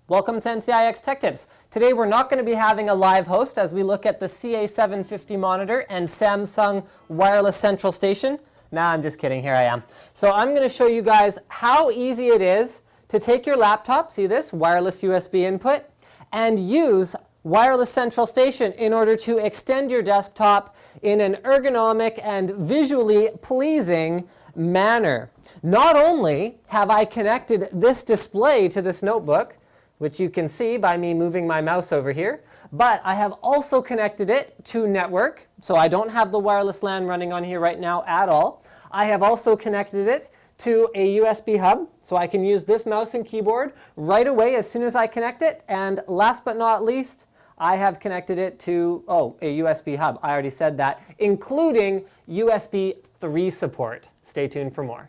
Welcome to NCIX Tech Tips. Today we're not going to be having a live host as we look at the CA750 monitor and Samsung wireless central station. Nah, I'm just kidding. Here I am. So I'm going to show you guys how easy it is to take your laptop, see this, wireless USB input, and use wireless central station in order to extend your desktop in an ergonomic and visually pleasing manner. Not only have I connected this display to this notebook, which you can see by me moving my mouse over here, but I have also connected it to network, so I don't have the wireless LAN running on here right now at all. I have also connected it to a USB hub, so I can use this mouse and keyboard right away as soon as I connect it. And last but not least, I have connected it to, a USB hub. I already said that, including USB 3 support. Stay tuned for more.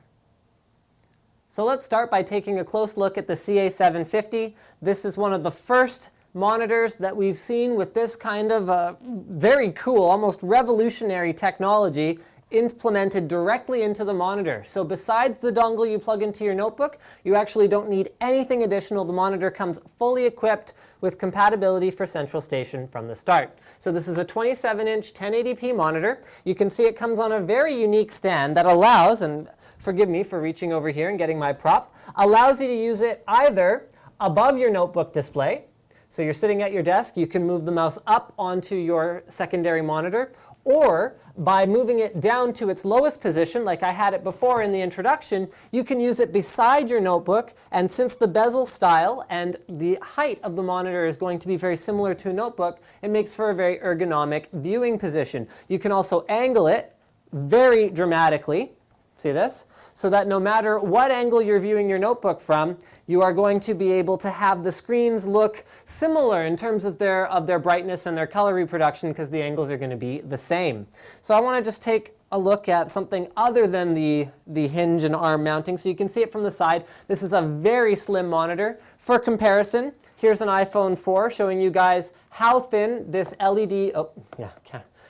So let's start by taking a close look at the CA750. This is one of the first monitors that we've seen with this kind of very cool, almost revolutionary technology implemented directly into the monitor. So besides the dongle you plug into your notebook, you actually don't need anything additional. The monitor comes fully equipped with compatibility for central station from the start. So this is a 27-inch 1080p monitor. You can see it comes on a very unique stand that allows, and forgive me for reaching over here and getting my prop, allows you to use it either above your notebook display. So you're sitting at your desk, you can move the mouse up onto your secondary monitor, or by moving it down to its lowest position, like I had it before in the introduction, you can use it beside your notebook. And since the bezel style and the height of the monitor is going to be very similar to a notebook, it makes for a very ergonomic viewing position. You can also angle it very dramatically. See this? So that no matter what angle you're viewing your notebook from, you are going to be able to have the screens look similar in terms of their brightness and their color reproduction, because the angles are going to be the same. So I want to just take a look at something other than the hinge and arm mounting, so you can see it from the side. This is a very slim monitor. For comparison, here's an iPhone 4 showing you guys how thin this LED,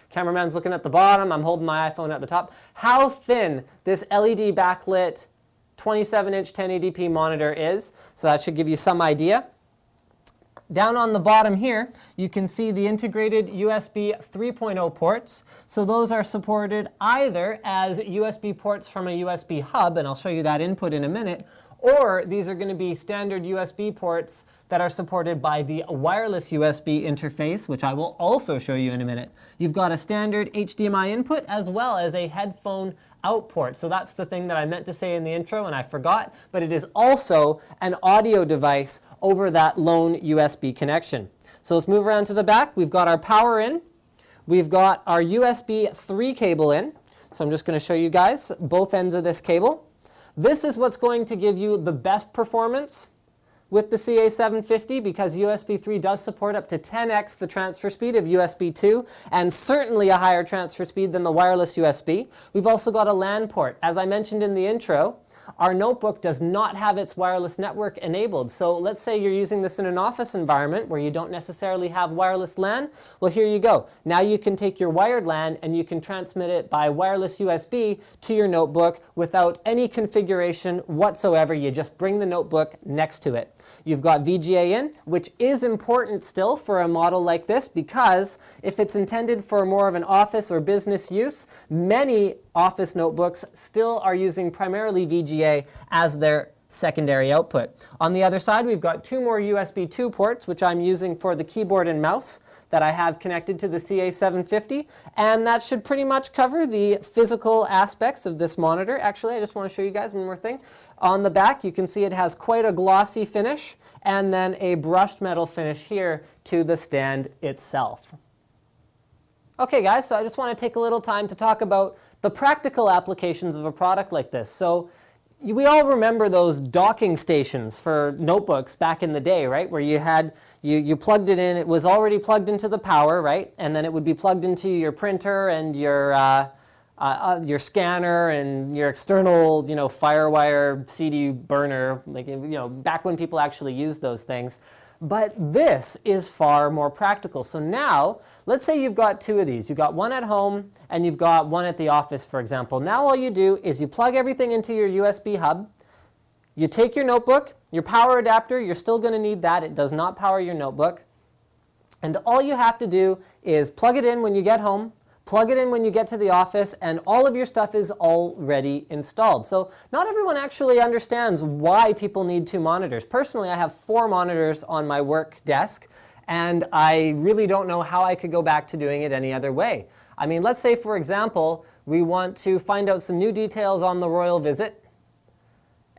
cameraman's looking at the bottom, I'm holding my iPhone at the top, how thin this LED backlit 27-inch 1080p monitor is. So that should give you some idea. Down on the bottom here, you can see the integrated USB 3.0 ports. So those are supported either as USB ports from a USB hub, and I'll show you that input in a minute, or these are going to be standard USB ports that are supported by the wireless USB interface, which I will also show you in a minute. You've got a standard HDMI input as well as a headphone out port. So that's the thing that I meant to say in the intro and I forgot, but it is also an audio device over that lone USB connection. So let's move around to the back. We've got our power in. We've got our USB 3 cable in. So I'm just going to show you guys both ends of this cable. This is what's going to give you the best performance with the CA750, because USB 3 does support up to 10x the transfer speed of USB 2, and certainly a higher transfer speed than the wireless USB. We've also got a LAN port. As I mentioned in the intro, our notebook does not have its wireless network enabled. So let's say you're using this in an office environment where you don't necessarily have wireless LAN. Well, here you go. Now you can take your wired LAN and you can transmit it by wireless USB to your notebook without any configuration whatsoever. You just bring the notebook next to it. You've got VGA in, which is important still for a model like this, because if it's intended for more of an office or business use, many office notebooks still are using primarily VGA as their secondary output. On the other side, we've got two more USB 2 ports, which I'm using for the keyboard and mouse that I have connected to the CA750, and that should pretty much cover the physical aspects of this monitor. Actually, I just want to show you guys one more thing. On the back, you can see it has quite a glossy finish, and then a brushed metal finish here to the stand itself. Okay guys, so I just want to take a little time to talk about the practical applications of a product like this. So we all remember those docking stations for notebooks back in the day, right? Where you had, you plugged it in, it was already plugged into the power, right? And then it would be plugged into your printer and your scanner and your external, FireWire CD burner, like, back when people actually used those things. But this is far more practical. So now, let's say you've got two of these. You've got one at home and you've got one at the office, for example. Now all you do is you plug everything into your USB hub, you take your notebook, Your power adapter, you're still going to need that. It does not power your notebook. And all you have to do is plug it in when you get home, plug it in when you get to the office, and all of your stuff is already installed. So not everyone actually understands why people need 2 monitors. Personally, I have 4 monitors on my work desk, and I really don't know how I could go back to doing it any other way. I mean, let's say, for example, we want to find out some new details on the royal visit,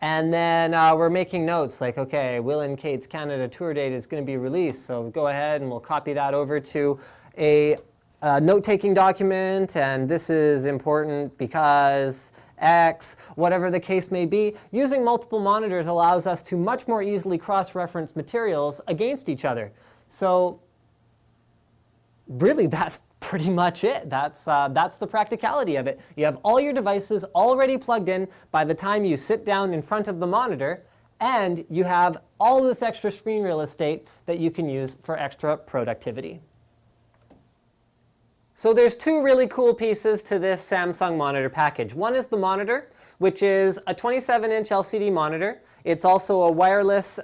and then we're making notes like, okay, Will and Kate's Canada tour date is going to be released, so go ahead and we'll copy that over to a note-taking document, and this is important because X, whatever the case may be. Using multiple monitors allows us to much more easily cross-reference materials against each other. So really, that's pretty much it. That's the practicality of it. You have all your devices already plugged in by the time you sit down in front of the monitor, and you have all this extra screen real estate that you can use for extra productivity. So there's 2 really cool pieces to this Samsung monitor package. One is the monitor, which is a 27-inch LCD monitor. It's also a wireless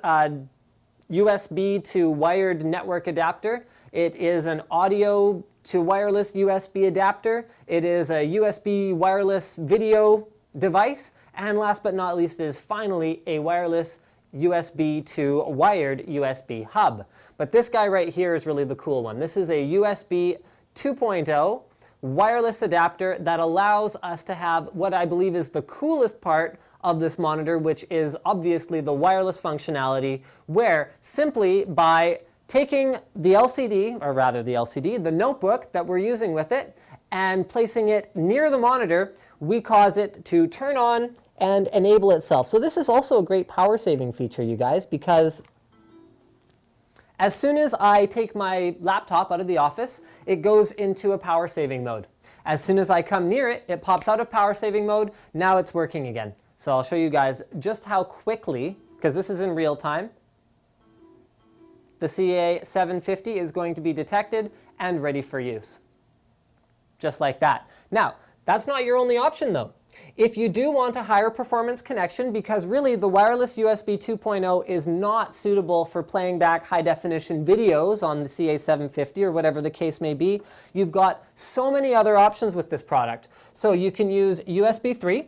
USB to wired network adapter. It is an audio to wireless USB adapter. It is a USB wireless video device. And last but not least is finally a wireless USB to wired USB hub. But this guy right here is really the cool one. This is a USB 2.0 wireless adapter that allows us to have what I believe is the coolest part of this monitor, which is obviously the wireless functionality, where simply by taking the LCD, or rather the notebook that we're using with it, and placing it near the monitor, we cause it to turn on and enable itself. So this is also a great power saving feature, you guys, because as soon as I take my laptop out of the office, it goes into a power saving mode. As soon as I come near it, it pops out of power saving mode. Now it's working again. So I'll show you guys just how quickly, because this is in real time, the CA750 is going to be detected and ready for use. Just like that. Now, that's not your only option though. If you do want a higher performance connection, because really the wireless USB 2.0 is not suitable for playing back high definition videos on the CA750 or whatever the case may be, you've got so many other options with this product. So you can use USB 3.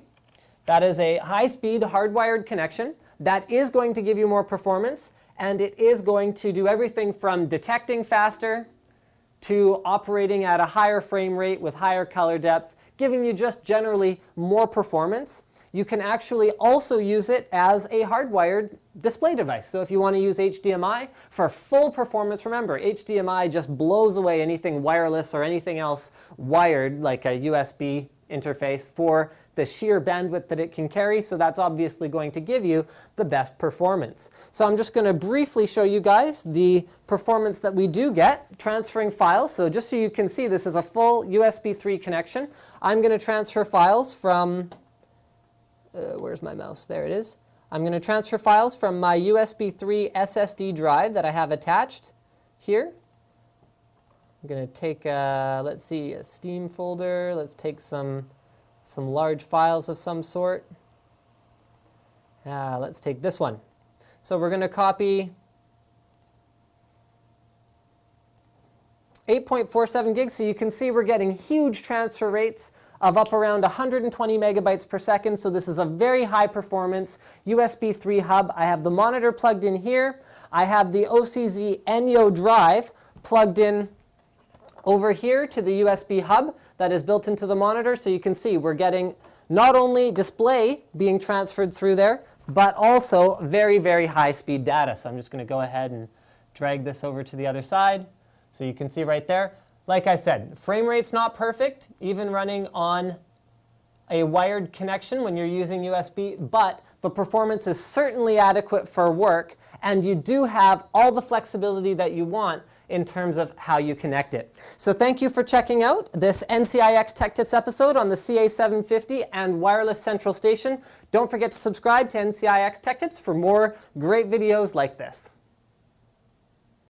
That is a high-speed hardwired connection that is going to give you more performance, and it is going to do everything from detecting faster to operating at a higher frame rate with higher color depth, giving you just generally more performance. You can actually also use it as a hardwired display device. So if you want to use HDMI for full performance, remember, HDMI just blows away anything wireless or anything else wired, like a USB interface, for the sheer bandwidth that it can carry. So that's obviously going to give you the best performance. So I'm just going to briefly show you guys the performance that we do get transferring files. So just so you can see, this is a full USB 3 connection. I'm going to transfer files from, where's my mouse? There it is. I'm going to transfer files from my USB 3 SSD drive that I have attached here. I'm going to take, let's see, a Steam folder. Let's take some large files of some sort. Let's take this one. So we're going to copy 8.47 gigs. So you can see we're getting huge transfer rates of up around 120 megabytes per second. So this is a very high performance USB 3 hub. I have the monitor plugged in here. I have the OCZ Enyo drive plugged in over here to the USB hub that is built into the monitor. So you can see we're getting not only display being transferred through there, but also very, very high speed data. So I'm just going to go ahead and drag this over to the other side. So you can see right there, like I said, frame rate's not perfect, even running on a wired connection when you're using USB, but the performance is certainly adequate for work, and you do have all the flexibility that you want in terms of how you connect it. So thank you for checking out this NCIX Tech Tips episode on the CA750 and wireless central station. Don't forget to subscribe to NCIX Tech Tips for more great videos like this.